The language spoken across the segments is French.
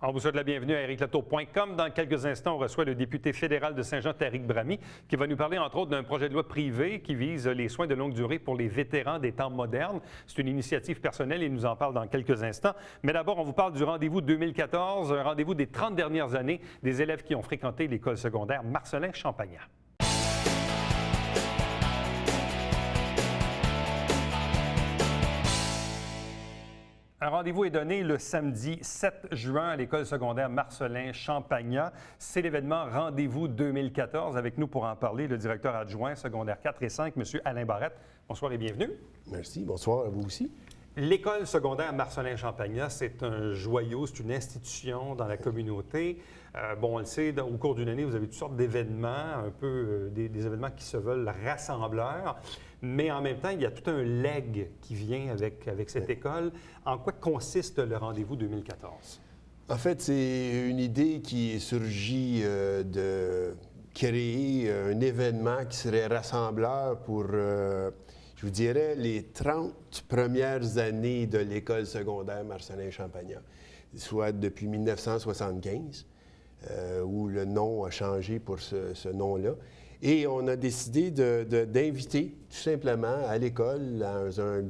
On vous souhaite la bienvenue à ericlatour.com. Dans quelques instants, on reçoit le député fédéral de Saint-Jean, Tariq Brahmi, qui va nous parler, entre autres, d'un projet de loi privé qui vise les soins de longue durée pour les vétérans des temps modernes. C'est une initiative personnelle et il nous en parle dans quelques instants. Mais d'abord, on vous parle du rendez-vous 2014, un rendez-vous des 30 dernières années des élèves qui ont fréquenté l'école secondaire Marcellin-Champagnat. Un rendez-vous est donné le samedi 7 juin à l'école secondaire Marcellin-Champagnat. C'est l'événement Rendez-vous 2014. Avec nous pour en parler, le directeur adjoint secondaire 4 et 5, M. Alain Barrette. Bonsoir et bienvenue. Merci. Bonsoir à vous aussi. L'école secondaire Marcellin-Champagnat, c'est un joyau, c'est une institution dans la communauté. On le sait, au cours d'une année, vous avez toutes sortes d'événements, un peu des événements qui se veulent rassembleurs. Mais en même temps, il y a tout un legs qui vient avec cette école. En quoi consiste le rendez-vous 2014? En fait, c'est une idée qui est surgie de créer un événement qui serait rassembleur pour, je vous dirais, les 30 premières années de l'école secondaire Marcellin-Champagnat, soit depuis 1975, où le nom a changé pour ce nom-là. Et on a décidé d'inviter tout simplement à l'école, dans une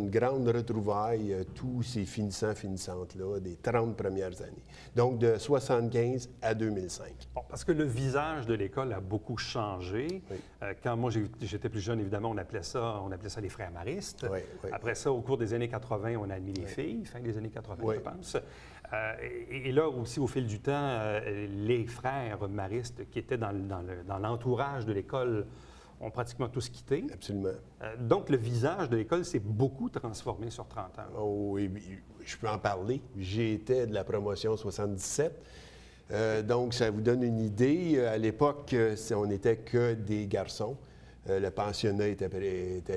grande retrouvaille, tous ces finissants-finissantes-là des 30 premières années. Donc, de 1975 à 2005. Bon, parce que le visage de l'école a beaucoup changé. Oui. Quand moi, j'étais plus jeune, évidemment, on appelait ça les frères maristes. Oui, oui. Après ça, au cours des années 80, on a admis les filles, fin des années 80, oui. je pense. Et là aussi, au fil du temps, les frères maristes qui étaient dans l'entourage de l'école ont pratiquement tous quitté. Absolument. Donc, le visage de l'école s'est beaucoup transformé sur 30 ans. Oh, oui, je peux en parler. J'étais de la promotion 77. Donc, ça vous donne une idée. À l'époque, on n'était que des garçons. Le pensionnat était là.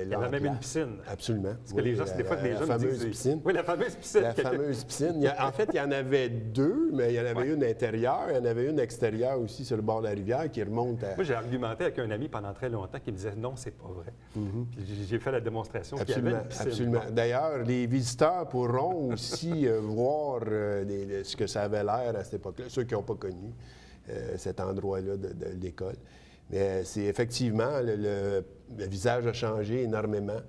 Il y avait même une piscine. Absolument. Parce que les gens, des fois, les gens la fameuse disent, piscine. Oui, la fameuse piscine. La fameuse piscine. En fait, il y en avait deux, mais il y en avait une intérieure, il y en avait une extérieure aussi sur le bord de la rivière qui remonte à... Moi, j'ai argumenté avec un ami pendant très longtemps qui me disait non, c'est pas vrai. Puis j'ai fait la démonstration qu'il y avait une piscine. Absolument. D'ailleurs, les visiteurs pourront aussi voir ce que ça avait l'air à cette époque-là, ceux qui n'ont pas connu cet endroit-là de l'école. Mais c'est effectivement, le visage a changé énormément.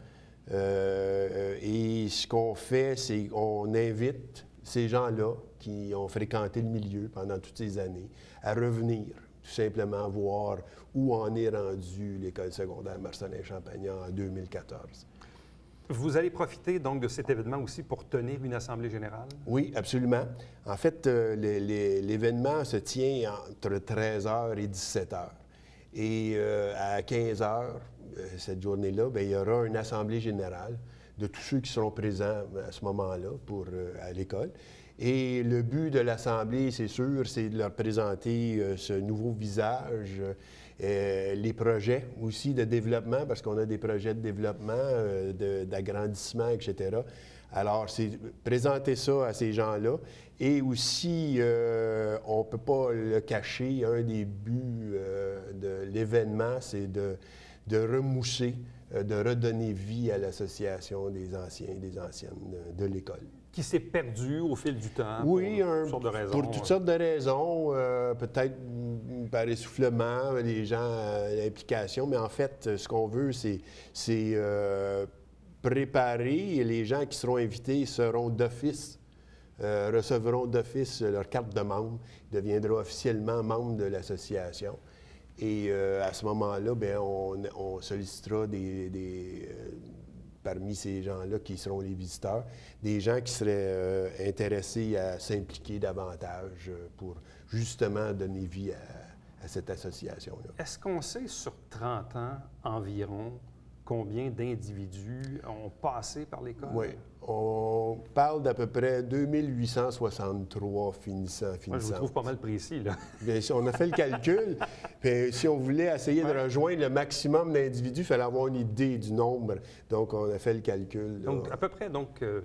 Et ce qu'on fait, c'est qu'on invite ces gens-là qui ont fréquenté le milieu pendant toutes ces années à revenir, tout simplement voir où en est rendue l'école secondaire Marcellin-Champagnat en 2014. Vous allez profiter donc de cet événement aussi pour tenir une assemblée générale? Oui, absolument. En fait, l'événement se tient entre 13h et 17h. Et à 15 heures, cette journée-là, il y aura une assemblée générale de tous ceux qui seront présents à ce moment-là à l'école. Et le but de l'assemblée, c'est sûr, c'est de leur présenter ce nouveau visage, les projets aussi de développement, parce qu'on a des projets de développement, d'agrandissement, etc. Alors, c'est présenter ça à ces gens-là. Et aussi, on ne peut pas le cacher, un des buts de l'événement, c'est de remousser, de redonner vie à l'association des anciens et des anciennes de l'école. Qui s'est perdu au fil du temps, oui, pour toutes sortes de raisons. Pour toutes sortes de raisons, peut-être par essoufflement, les gens, l'implication, mais en fait, ce qu'on veut, c'est préparer, et les gens qui seront invités seront d'office, recevront d'office leur carte de membre, deviendront officiellement membres de l'association. Et à ce moment-là, on sollicitera parmi ces gens-là qui seront les visiteurs, des gens qui seraient intéressés à s'impliquer davantage pour justement donner vie à cette association-là. Est-ce qu'on sait sur 30 ans environ combien d'individus ont passé par l'école? Oui. On parle d'à peu près 2863 finissants. Moi, je vous trouve pas mal précis, là. Bien, on a fait le calcul. Puis, si on voulait essayer de rejoindre le maximum d'individus, il fallait avoir une idée du nombre. Donc, on a fait le calcul. Là. Donc, à peu près,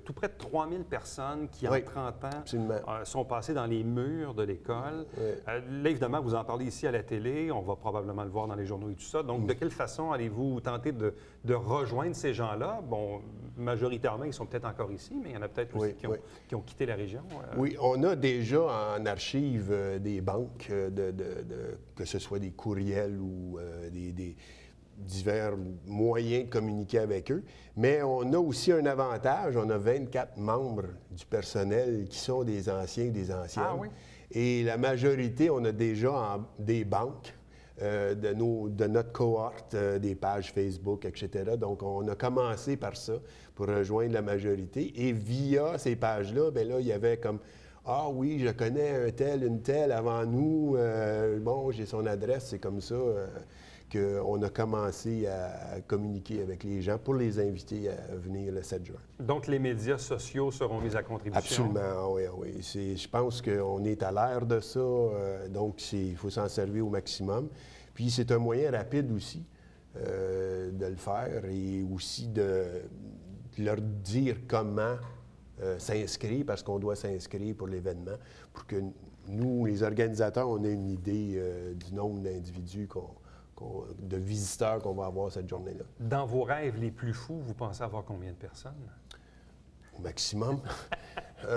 tout près de 3000 personnes qui, en 30 ans, sont passées dans les murs de l'école. Oui. Là, évidemment, vous en parlez ici à la télé. On va probablement le voir dans les journaux et tout ça. Donc, de quelle façon allez-vous tenter de rejoindre ces gens-là? Bon, majoritairement, ils sont peut-être encore ici, mais il y en a peut-être peut-être aussi qui ont quitté la région. Oui, on a déjà en archive des banques, que ce soit des courriels ou des divers moyens de communiquer avec eux. Mais on a aussi un avantage, on a 24 membres du personnel qui sont des anciens et des anciennes. Ah oui? Et la majorité, on a déjà des banques de notre cohorte, des pages Facebook, etc. Donc, on a commencé par ça pour rejoindre la majorité. Et via ces pages-là, bien là, il y avait comme « Ah oui, je connais un tel, une telle avant nous. Bon, j'ai son adresse. » C'est comme ça qu'on a commencé à communiquer avec les gens pour les inviter à venir le 7 juin. Donc, les médias sociaux seront mis à contribution? Absolument, oui, oui. Je pense qu'on est à l'ère de ça, donc il faut s'en servir au maximum. Puis c'est un moyen rapide aussi de le faire et aussi de leur dire comment s'inscrire, parce qu'on doit s'inscrire pour l'événement, pour que nous, les organisateurs, on ait une idée du nombre d'individus de visiteurs qu'on va avoir cette journée-là. Dans vos rêves les plus fous, vous pensez avoir combien de personnes? Au maximum.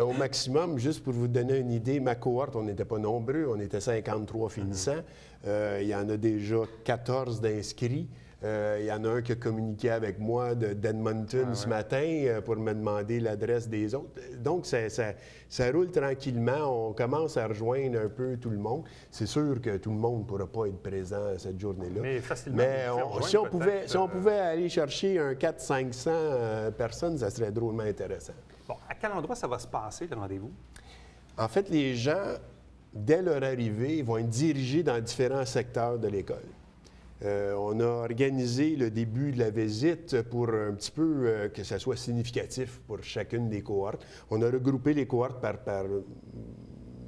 Au maximum, juste pour vous donner une idée, ma cohorte, on n'était pas nombreux, on était 53 finissants. Il y en a déjà 14 d'inscrits. Il y en a un qui a communiqué avec moi d'Edmonton ce matin pour me demander l'adresse des autres. Donc, ça roule tranquillement. On commence à rejoindre un peu tout le monde. C'est sûr que tout le monde ne pourra pas être présent cette journée-là. Mais facilement. Mais si on pouvait aller chercher un 400-500 personnes, ça serait drôlement intéressant. Bon, à quel endroit ça va se passer, le rendez-vous? En fait, les gens, dès leur arrivée, vont être dirigés dans différents secteurs de l'école. On a organisé le début de la visite pour un petit peu que ça soit significatif pour chacune des cohortes. On a regroupé les cohortes par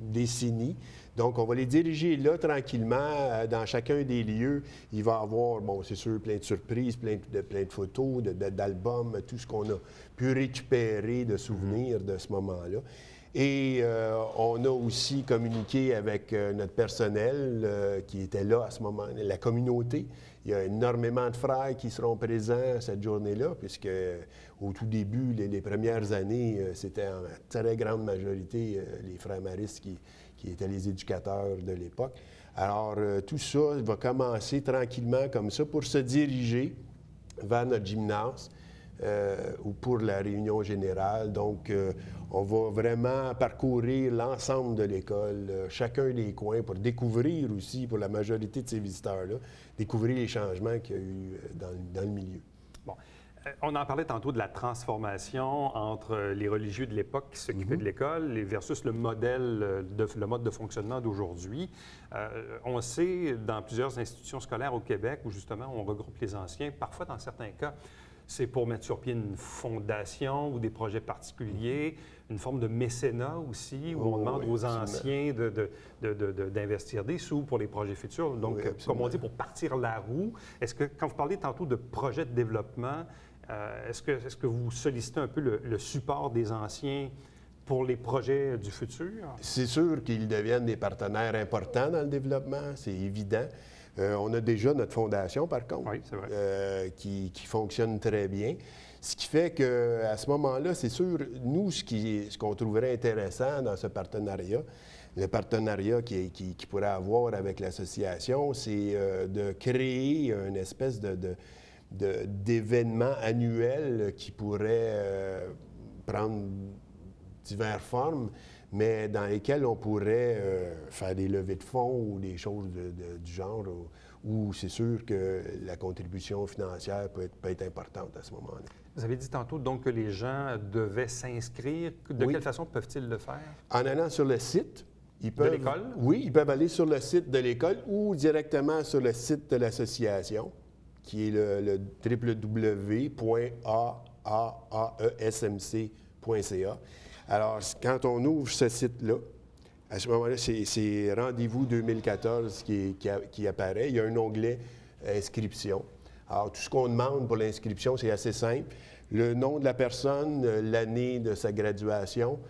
décennie. Donc, on va les diriger là tranquillement dans chacun des lieux. Il va y avoir, bon, c'est sûr, plein de surprises, plein de photos, d'albums, tout ce qu'on a pu récupérer de souvenirs de ce moment-là. Et on a aussi communiqué avec notre personnel qui était là à ce moment, la communauté. Il y a énormément de frères qui seront présents cette journée-là, puisque au tout début, les premières années, c'était en très grande majorité les frères maristes qui étaient les éducateurs de l'époque. Alors, tout ça va commencer tranquillement comme ça pour se diriger vers notre gymnase. Ou pour la réunion générale. Donc, on va vraiment parcourir l'ensemble de l'école, chacun des coins, pour découvrir aussi, pour la majorité de ces visiteurs-là, découvrir les changements qu'il y a eu dans le milieu. Bon. On en parlait tantôt de la transformation entre les religieux de l'époque qui s'occupaient de l'école versus le mode de fonctionnement d'aujourd'hui. On sait, dans plusieurs institutions scolaires au Québec, où justement on regroupe les anciens, parfois dans certains cas, c'est pour mettre sur pied une fondation ou des projets particuliers, une forme de mécénat aussi, où on demande aux anciens d'investir des sous pour les projets futurs. Donc, comme on dit, pour partir la roue. Est-ce que, quand vous parlez tantôt de projets de développement, est-ce que vous sollicitez un peu le support des anciens pour les projets du futur? C'est sûr qu'ils deviennent des partenaires importants dans le développement, c'est évident. On a déjà notre fondation, par contre, oui, c'est vrai. Qui fonctionne très bien. Ce qui fait qu'à ce moment-là, c'est sûr, nous, ce qu'on trouverait intéressant dans ce partenariat, le partenariat qui pourrait avoir avec l'association, c'est de créer une espèce d'événement annuel qui pourrait prendre diverses formes, mais dans lesquels on pourrait faire des levées de fonds ou des choses du genre, où c'est sûr que la contribution financière peut être importante à ce moment-là. Vous avez dit tantôt donc que les gens devaient s'inscrire. De quelle façon peuvent-ils le faire? En allant sur le site. De l'école? Oui, ils peuvent aller sur le site de l'école ou directement sur le site de l'association, qui est le www.aaesmc.ca. Alors, quand on ouvre ce site-là, à ce moment-là, c'est Rendez-vous 2014 qui apparaît. Il y a un onglet Inscription. Alors, tout ce qu'on demande pour l'inscription, c'est assez simple. Le nom de la personne, l'année de sa graduation.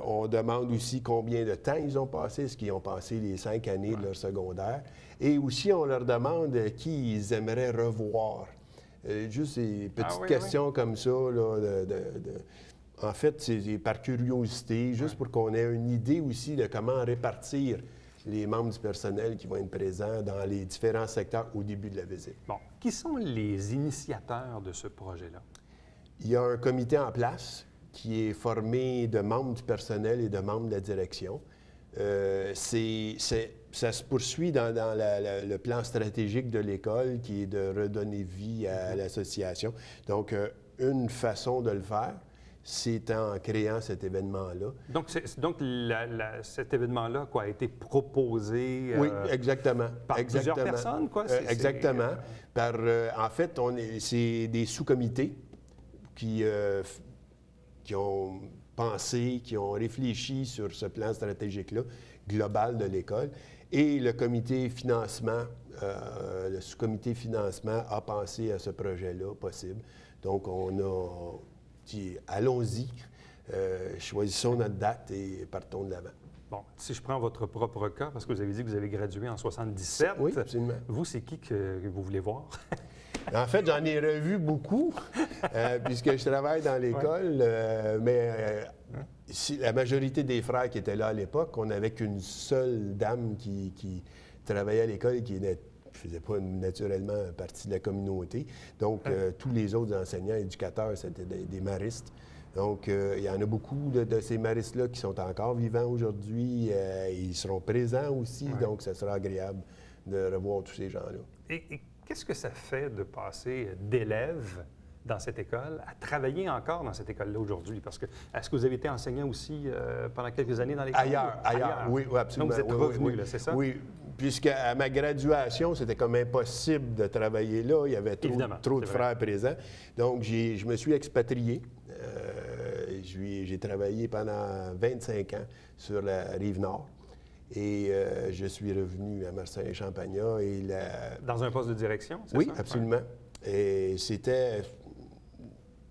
On demande aussi combien de temps ils ont passé, est-ce qu'ils ont passé les 5 années de leur secondaire. Et aussi, on leur demande qui ils aimeraient revoir. Juste des petites questions comme ça, là, En fait, c'est par curiosité, juste pour qu'on ait une idée aussi de comment répartir les membres du personnel qui vont être présents dans les différents secteurs au début de la visite. Bon, qui sont les initiateurs de ce projet-là? Il y a un comité en place qui est formé de membres du personnel et de membres de la direction. Ça se poursuit dans le plan stratégique de l'école qui est de redonner vie à l'association. Donc, une façon de le faire, c'est en créant cet événement-là. Donc, cet événement-là a été proposé Oui, exactement. par plusieurs personnes, quoi? Exactement. En fait, c'est des sous-comités qui ont pensé, qui ont réfléchi sur ce plan stratégique-là, global de l'école. Et le comité financement, le sous-comité financement a pensé à ce projet-là possible. Donc, on a dit, allons-y, choisissons notre date et partons de l'avant. Bon, si je prends votre propre cas, parce que vous avez dit que vous avez gradué en 77. Oui, absolument. Vous, c'est qui que vous voulez voir? En fait, j'en ai revu beaucoup, puisque je travaille dans l'école, la majorité des frères qui étaient là à l'époque, on n'avait qu'une seule dame qui travaillait à l'école et qui ne faisait pas naturellement partie de la communauté. Donc, tous les autres enseignants, éducateurs, c'était des maristes. Donc, il y en a beaucoup de ces maristes-là qui sont encore vivants aujourd'hui. Ils seront présents aussi, donc ça sera agréable de revoir tous ces gens-là. Et qu'est-ce que ça fait de passer d'élèves dans cette école à travailler encore dans cette école-là aujourd'hui? Parce que, est-ce que vous avez été enseignant aussi pendant quelques années dans l'école? Ailleurs. Oui, absolument. Donc, vous êtes revenu, là, c'est ça? Oui, puisqu'à ma graduation, c'était comme impossible de travailler là. Il y avait trop de frères présents. Donc, je me suis expatrié. J'ai travaillé pendant 25 ans sur la Rive-Nord. Et je suis revenu à Marseille-Champagnat. Dans un poste de direction, c'est ça? Oui, absolument. Et c'était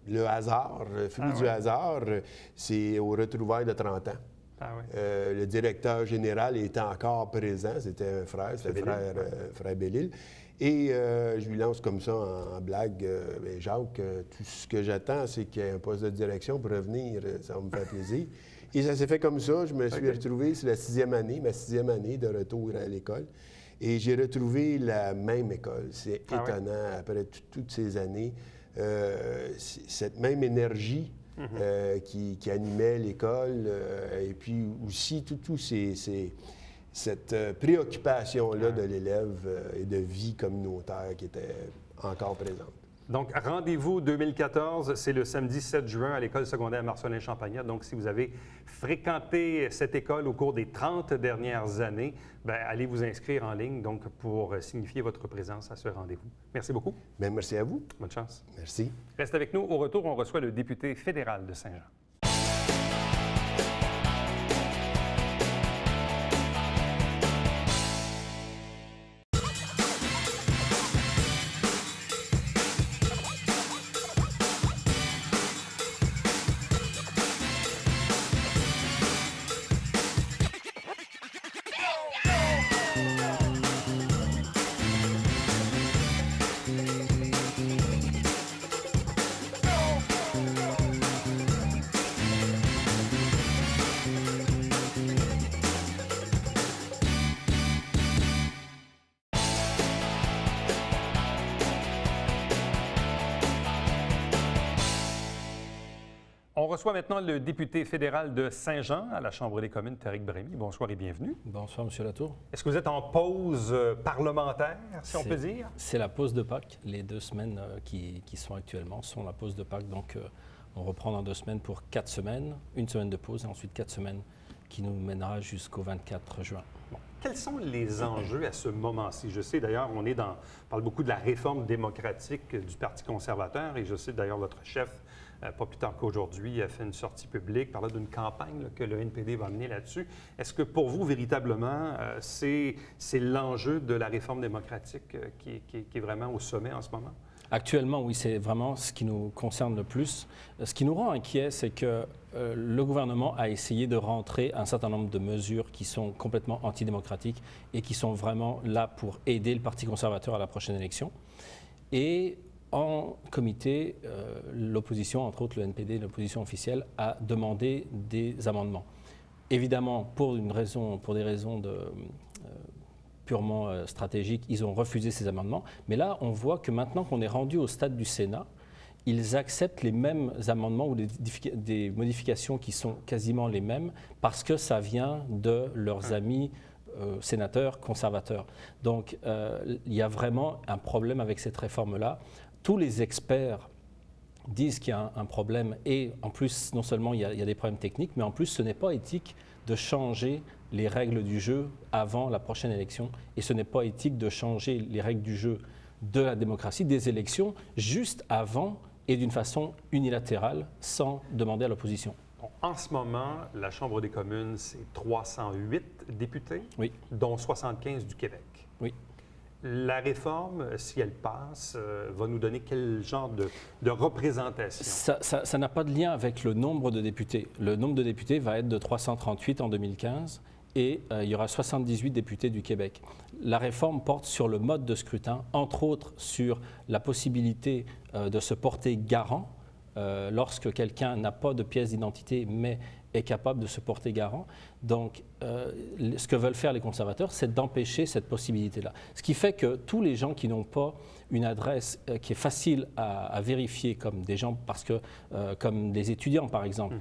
le hasard, le fruit du hasard. C'est au retrouvailles de 30 ans. Le directeur général était encore présent. C'était un frère, c'était frère Bellil. Et je lui lance comme ça en blague, Jacques, tout ce que j'attends, c'est qu'il y ait un poste de direction pour revenir. Ça va me faire plaisir. Et ça s'est fait comme ça. Je me suis retrouvé, c'est ma sixième année de retour à l'école. Et j'ai retrouvé la même école. C'est étonnant, après toutes ces années, cette même énergie qui animait l'école, et puis aussi cette préoccupation-là de l'élève et de vie communautaire qui était encore présente. Donc, rendez-vous 2014, c'est le samedi 7 juin à l'école secondaire Marcelin-Champagnat. Donc, si vous avez fréquenté cette école au cours des 30 dernières années, allez vous inscrire en ligne donc pour signifier votre présence à ce rendez-vous. Merci beaucoup. Bien, merci à vous. Bonne chance. Merci. Reste avec nous. Au retour, on reçoit le député fédéral de Saint-Jean. On reçoit maintenant le député fédéral de Saint-Jean à la Chambre des communes, Tariq Brahimi. Bonsoir et bienvenue. Bonsoir, M. Latour. Est-ce que vous êtes en pause parlementaire, si on peut dire? C'est la pause de Pâques. Les 2 semaines qui sont actuellement sont la pause de Pâques. Donc, on reprend dans 2 semaines pour 4 semaines, 1 semaine de pause et ensuite 4 semaines qui nous mènera jusqu'au 24 juin. Bon. Quels sont les enjeux à ce moment-ci? Je sais d'ailleurs, on parle beaucoup de la réforme démocratique du Parti conservateur et je sais d'ailleurs votre chef, pas plus tard qu'aujourd'hui, a fait une sortie publique, parlait d'une campagne que le NPD va mener là-dessus. Est-ce que pour vous, véritablement, c'est l'enjeu de la réforme démocratique qui est vraiment au sommet en ce moment? Actuellement, oui, c'est vraiment ce qui nous concerne le plus. Ce qui nous rend inquiets, c'est que le gouvernement a essayé de rentrer un certain nombre de mesures qui sont complètement antidémocratiques et qui sont vraiment là pour aider le Parti conservateur à la prochaine élection. Et En comité, l'opposition, entre autres le NPD, l'opposition officielle, a demandé des amendements. Évidemment, pour des raisons purement stratégiques, ils ont refusé ces amendements. Mais là, on voit que maintenant qu'on est rendu au stade du Sénat, ils acceptent les mêmes amendements ou des modifications qui sont quasiment les mêmes parce que ça vient de leurs amis sénateurs conservateurs. Donc, il y a vraiment un problème avec cette réforme-là. Tous les experts disent qu'il y a un problème et en plus, non seulement il y a des problèmes techniques, mais en plus, ce n'est pas éthique de changer les règles du jeu avant la prochaine élection et ce n'est pas éthique de changer les règles du jeu de la démocratie, des élections, juste avant et d'une façon unilatérale, sans demander à l'opposition. En ce moment, la Chambre des communes, c'est 308 députés, Oui. dont 75 du Québec. Oui. La réforme, si elle passe, va nous donner quel genre de représentation? Ça n'a pas de lien avec le nombre de députés. Le nombre de députés va être de 338 en 2015 et il y aura 78 députés du Québec. La réforme porte sur le mode de scrutin, entre autres sur la possibilité de se porter garant lorsque quelqu'un n'a pas de pièce d'identité mais est capable de se porter garant. Donc, ce que veulent faire les conservateurs, c'est d'empêcher cette possibilité-là. Ce qui fait que tous les gens qui n'ont pas une adresse qui est facile à vérifier, comme des gens, comme des étudiants par exemple,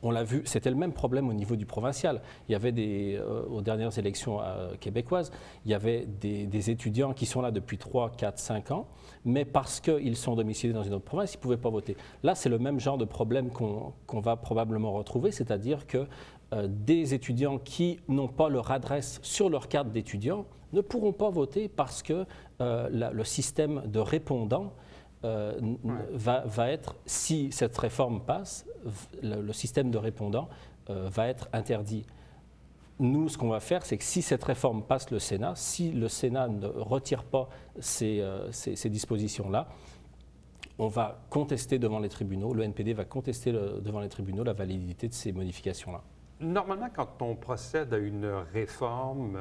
on l'a vu, c'était le même problème au niveau du provincial. Il y avait aux dernières élections québécoises, il y avait des étudiants qui sont là depuis 3, 4, 5 ans, mais parce qu'ils sont domiciliés dans une autre province, ils ne pouvaient pas voter. Là, c'est le même genre de problème qu'on va probablement retrouver, c'est-à-dire que des étudiants qui n'ont pas leur adresse sur leur carte d'étudiant ne pourront pas voter parce que le système de répondants va être, si cette réforme passe, le système de répondants va être interdit. Nous, ce qu'on va faire, c'est que si cette réforme passe le Sénat, si le Sénat ne retire pas ces dispositions-là, on va contester devant les tribunaux, le NPD va contester devant les tribunaux la validité de ces modifications-là. Normalement, quand on procède à une réforme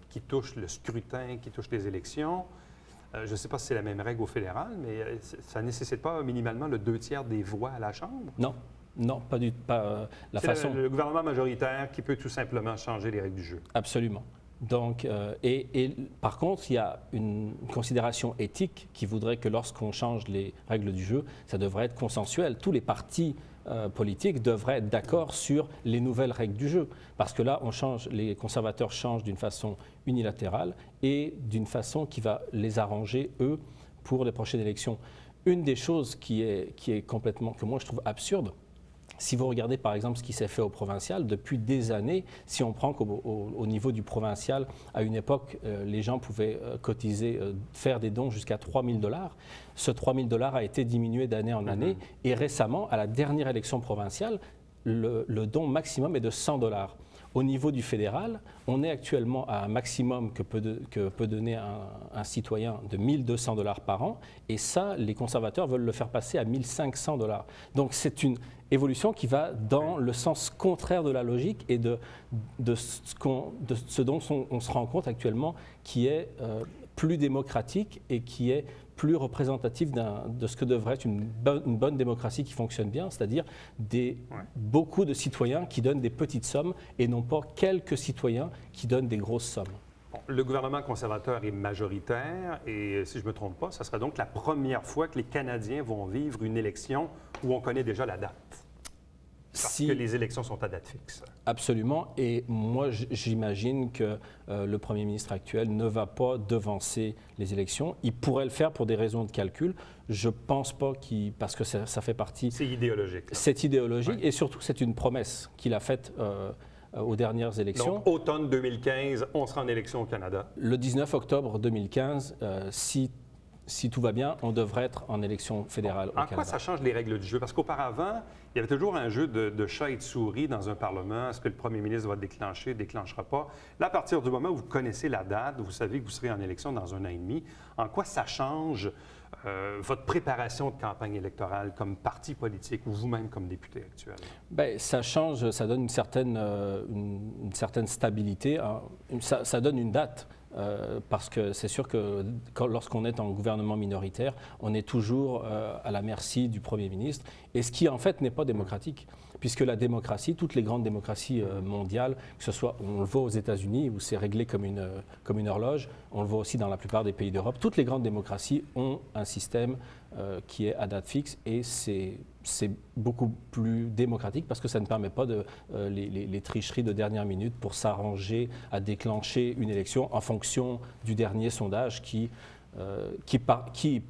qui touche le scrutin, qui touche les élections, je ne sais pas si c'est la même règle au fédéral, mais ça ne nécessite pas minimalement le 2/3 des voix à la Chambre? Non, pas du tout. La façon. Le gouvernement majoritaire qui peut tout simplement changer les règles du jeu. Absolument. Donc, par contre, il y a une considération éthique qui voudrait que lorsqu'on change les règles du jeu, ça devrait être consensuel. Tous les partis politiques devraient être d'accord sur les nouvelles règles du jeu. Parce que là, les conservateurs changent d'une façon unilatérale et d'une façon qui va les arranger, eux, pour les prochaines élections. Une des choses qui est complètement, que moi je trouve absurde, si vous regardez par exemple ce qui s'est fait au provincial, depuis des années, si on prend qu'au niveau du provincial, à une époque, les gens pouvaient cotiser, faire des dons jusqu'à 3 000 $. Ce 3 000 $ a été diminué d'année en année et récemment, à la dernière élection provinciale, le don maximum est de 100 $. Au niveau du fédéral, on est actuellement à un maximum que peut donner un citoyen de 1 200 $ par an, et ça, les conservateurs veulent le faire passer à 1 500 $. Donc c'est une évolution qui va dans le sens contraire de la logique et de ce dont on se rend compte actuellement, qui est plus démocratique et qui est plus représentatif de ce que devrait être une bonne démocratie qui fonctionne bien, c'est-à-dire beaucoup de citoyens qui donnent des petites sommes et non pas quelques citoyens qui donnent des grosses sommes. Bon, le gouvernement conservateur est majoritaire et, si je ne me trompe pas, ça sera donc la première fois que les Canadiens vont vivre une élection où on connaît déjà la date. Parce que les élections sont à date fixe. Absolument. Et moi, j'imagine que le premier ministre actuel ne va pas devancer les élections. Il pourrait le faire pour des raisons de calcul. Je ne pense pas parce que ça fait partie... C'est idéologique. C'est idéologique et surtout, c'est une promesse qu'il a faite aux dernières élections. Donc, automne 2015, on sera en élection au Canada. Le 19 octobre 2015, si tout va bien, on devrait être en élection fédérale au Canada. En quoi ça change les règles du jeu? Parce qu'auparavant, il y avait toujours un jeu de chat et de souris dans un Parlement. Est-ce que le premier ministre va déclencher, déclenchera pas? Là, à partir du moment où vous connaissez la date, vous savez que vous serez en élection dans 1 an et demi, en quoi ça change votre préparation de campagne électorale comme parti politique ou vous-même comme député actuel? Bien, ça change, ça donne une certaine stabilité. Ça donne une date. parce que c'est sûr que lorsqu'on est en gouvernement minoritaire, on est toujours à la merci du Premier ministre, et ce qui en fait n'est pas démocratique, puisque la démocratie, toutes les grandes démocraties mondiales, que ce soit, on le voit aux États-Unis où c'est réglé comme une horloge, on le voit aussi dans la plupart des pays d'Europe, toutes les grandes démocraties ont un système qui est à date fixe, et c'est beaucoup plus démocratique parce que ça ne permet pas les tricheries de dernière minute pour s'arranger à déclencher une élection en fonction du dernier sondage qui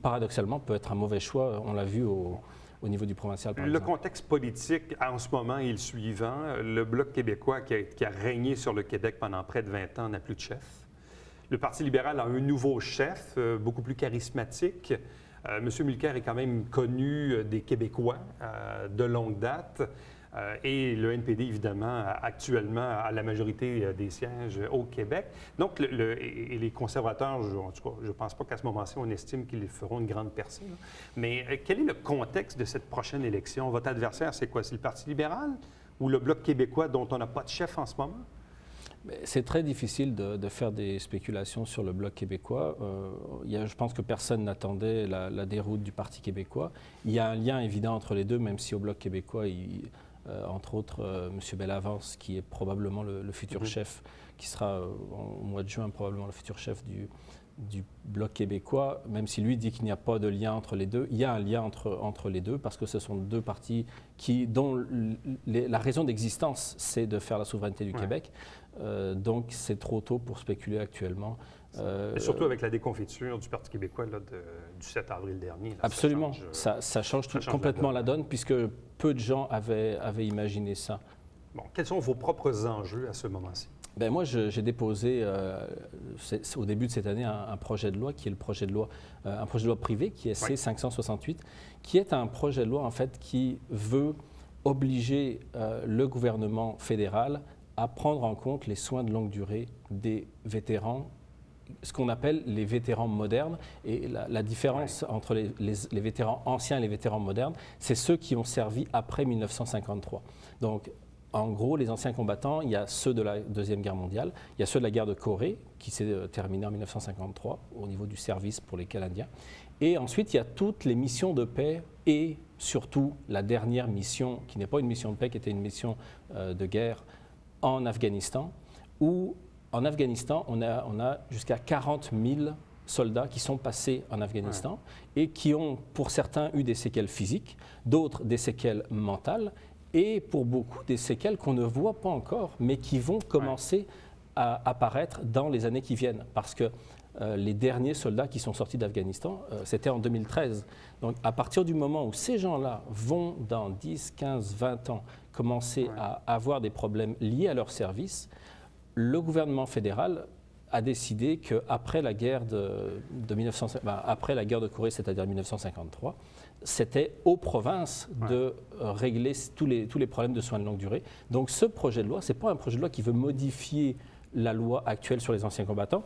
paradoxalement peut être un mauvais choix. On l'a vu au niveau du provincial, par exemple. Le contexte politique en ce moment est le suivant. Le Bloc québécois qui a régné sur le Québec pendant près de 20 ans n'a plus de chef. Le Parti libéral a un nouveau chef, beaucoup plus charismatique. M. Mulcair est quand même connu des Québécois de longue date. Et le NPD, évidemment, actuellement, a la majorité des sièges au Québec. Donc, et les conservateurs, en tout cas, je ne pense pas qu'à ce moment-ci, on estime qu'ils feront une grande percée. Là. Mais quel est le contexte de cette prochaine élection? Votre adversaire, c'est quoi? C'est le Parti libéral ou le Bloc québécois dont on n'a pas de chef en ce moment? C'est très difficile de faire des spéculations sur le Bloc québécois. Je pense que personne n'attendait la déroute du Parti québécois. Il y a un lien évident entre les deux, même si au Bloc québécois, entre autres, M. Bellavance, qui est probablement le futur chef, qui sera au mois de juin probablement le futur chef du Bloc québécois, même si lui dit qu'il n'y a pas de lien entre les deux, il y a un lien entre les deux parce que ce sont deux partis dont la raison d'existence, c'est de faire la souveraineté du Québec. Donc, c'est trop tôt pour spéculer actuellement. Et surtout avec la déconfiture du Parti québécois là, du 7 avril dernier. Là, absolument. Ça change complètement la donne, puisque peu de gens avaient imaginé ça. Bon, quels sont vos propres enjeux à ce moment-ci? Bien, moi, j'ai déposé au début de cette année un projet de loi qui est un projet de loi privé qui est C-568, qui est un projet de loi en fait qui veut obliger le gouvernement fédéral à prendre en compte les soins de longue durée des vétérans, ce qu'on appelle les vétérans modernes. Et la différence entre les vétérans anciens et les vétérans modernes, c'est ceux qui ont servi après 1953. Donc, en gros, les anciens combattants, il y a ceux de la Deuxième Guerre mondiale, il y a ceux de la guerre de Corée, qui s'est terminée en 1953 au niveau du service pour les Canadiens. Et ensuite, il y a toutes les missions de paix et surtout la dernière mission, qui n'est pas une mission de paix, qui était une mission de guerre en Afghanistan, où en Afghanistan, on a jusqu'à 40 000 soldats qui sont passés en Afghanistan et qui ont, pour certains, eu des séquelles physiques, d'autres des séquelles mentales, et pour beaucoup, des séquelles qu'on ne voit pas encore, mais qui vont commencer à apparaître dans les années qui viennent. Parce que les derniers soldats qui sont sortis d'Afghanistan, c'était en 2013. Donc, à partir du moment où ces gens-là vont, dans 10, 15, 20 ans, commencer à avoir des problèmes liés à leur service, le gouvernement fédéral a décidé qu'après la guerre après la guerre de Corée, c'est-à-dire 1953, c'était aux provinces de régler tous les problèmes de soins de longue durée. Donc ce projet de loi, ce n'est pas un projet de loi qui veut modifier la loi actuelle sur les anciens combattants.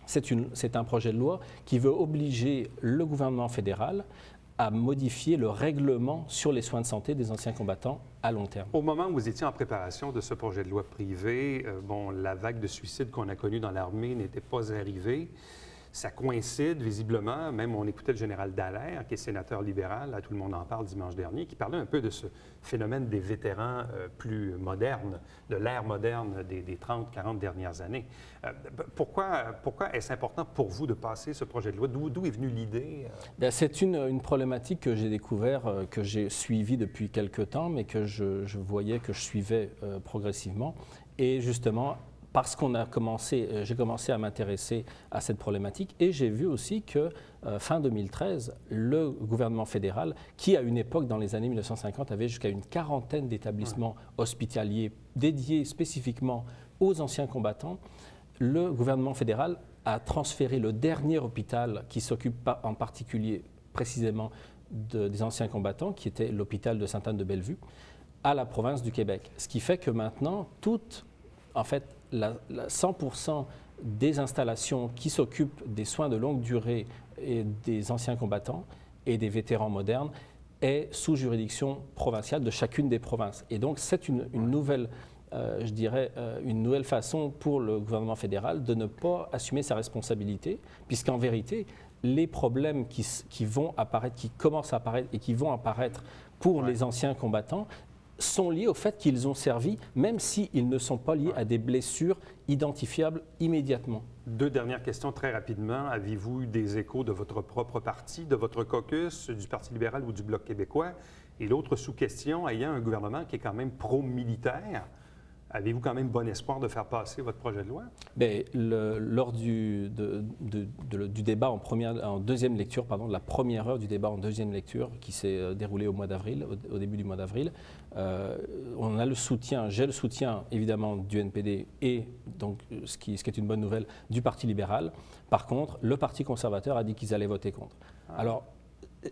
C'est un projet de loi qui veut obliger le gouvernement fédéral à modifier le règlement sur les soins de santé des anciens combattants à long terme. Au moment où vous étiez en préparation de ce projet de loi privé, la vague de suicides qu'on a connue dans l'armée n'était pas arrivée. Ça coïncide visiblement, même on écoutait le général Dallaire, qui est sénateur libéral, là, tout le monde en parle dimanche dernier, qui parlait un peu de ce phénomène des vétérans plus modernes, de l'ère moderne des 30, 40 dernières années. Pourquoi est-ce important pour vous de passer ce projet de loi? D'où est venue l'idée? C'est une problématique que j'ai découvert, que j'ai suivie depuis quelque temps, mais que je voyais que je suivais progressivement. Et justement, parce j'ai commencé à m'intéresser à cette problématique et j'ai vu aussi que fin 2013, le gouvernement fédéral, qui à une époque dans les années 1950 avait jusqu'à une quarantaine d'établissements hospitaliers dédiés spécifiquement aux anciens combattants, le gouvernement fédéral a transféré le dernier hôpital qui s'occupe en particulier précisément des anciens combattants, qui était l'hôpital de Sainte-Anne-de-Bellevue, à la province du Québec. Ce qui fait que maintenant, 100% des installations qui s'occupent des soins de longue durée et des anciens combattants et des vétérans modernes est sous juridiction provinciale de chacune des provinces. Et donc, c'est une nouvelle je dirais, une nouvelle façon pour le gouvernement fédéral de ne pas assumer sa responsabilité, puisqu'en vérité, les problèmes qui vont apparaître, qui commencent à apparaître et qui vont apparaître pour les anciens combattants sont liés au fait qu'ils ont servi, même s'ils ne sont pas liés à des blessures identifiables immédiatement. Deux dernières questions très rapidement. Avez-vous eu des échos de votre propre parti, de votre caucus, du Parti libéral ou du Bloc québécois? Et l'autre sous-question, ayant un gouvernement qui est quand même pro-militaire, avez-vous quand même bon espoir de faire passer votre projet de loi? Bien, lors du débat en deuxième lecture, pardon, de la première heure du débat en deuxième lecture qui s'est déroulé au mois d'avril, au début du mois d'avril, on a le soutien, j'ai le soutien évidemment du NPD et donc ce qui est une bonne nouvelle du Parti libéral. Par contre, le Parti conservateur a dit qu'ils allaient voter contre. Alors,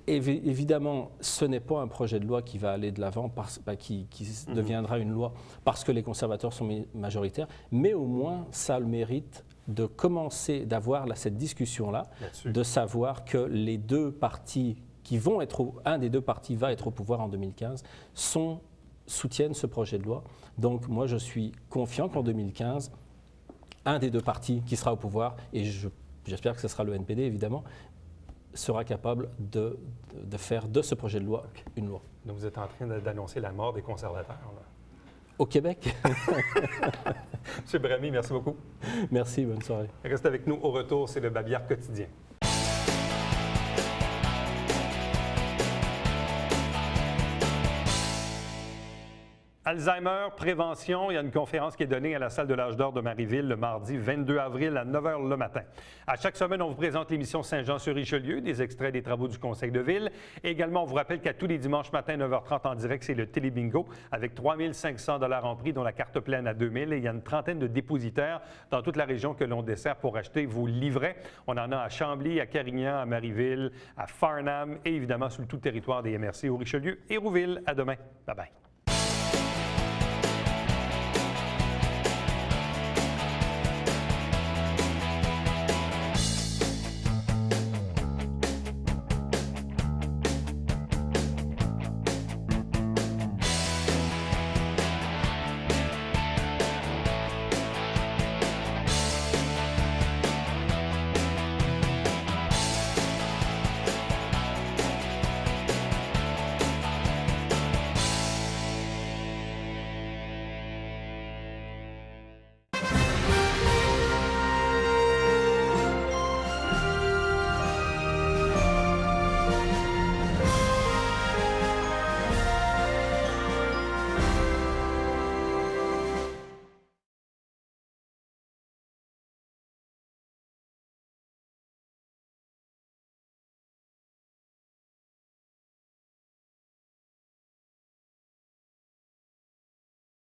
évidemment, ce n'est pas un projet de loi qui va aller de l'avant, qui deviendra une loi parce que les conservateurs sont majoritaires, mais au moins, ça a le mérite de commencer, d'avoir cette discussion-là, de savoir que les deux partis qui vont un des deux partis va être au pouvoir en 2015, soutiennent ce projet de loi. Donc, moi, je suis confiant qu'en 2015, un des deux partis qui sera au pouvoir, et j'espère que ce sera le NPD, évidemment, sera capable de faire de ce projet de loi une loi. Donc, vous êtes en train d'annoncer la mort des conservateurs, là. Au Québec. M. Bramy, merci beaucoup. Merci, bonne soirée. Reste avec nous. Au retour, c'est le Babillard quotidien. Alzheimer, prévention, il y a une conférence qui est donnée à la salle de l'Âge d'Or de Marieville le mardi 22 avril à 9 h le matin. À chaque semaine, on vous présente l'émission Saint-Jean-sur-Richelieu, des extraits des travaux du Conseil de ville. Et également, on vous rappelle qu'à tous les dimanches matin, 9h30 en direct, c'est le Télébingo avec 3 500 $ en prix, dont la carte pleine à 2 000. Et il y a une trentaine de dépositaires dans toute la région que l'on dessert pour acheter vos livrets. On en a à Chambly, à Carignan, à Marieville, à Farnham et évidemment sur tout le territoire des MRC au Richelieu et Rouville. À demain. Bye-bye.